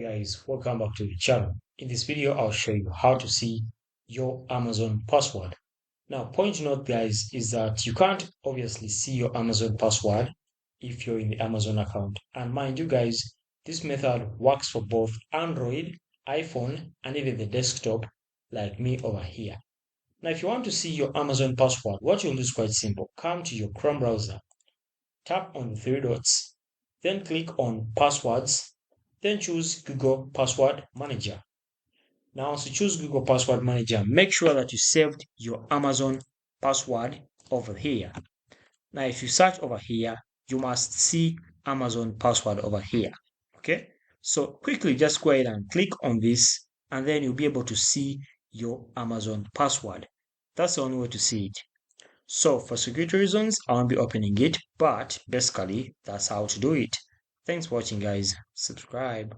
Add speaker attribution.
Speaker 1: Guys, welcome back to the channel. In this video, I'll show you how to see your Amazon password. Now, point to note, guys, is that you can't obviously see your Amazon password if you're in the Amazon account. And mind you, guys, this method works for both Android, iPhone, and even the desktop, like me over here. Now, if you want to see your Amazon password, what you'll do is quite simple. Come to your Chrome browser, tap on the three dots, then click on Passwords, then choose Google Password Manager. Now, once you choose Google Password Manager, make sure that you saved your Amazon password over here. Now, if you search over here, you must see Amazon password over here. Okay, so quickly just go ahead and click on this, and then you'll be able to see your Amazon password. That's the only way to see it. So for security reasons, I won't be opening it, but basically that's how to do it. Thanks for watching, guys. Subscribe.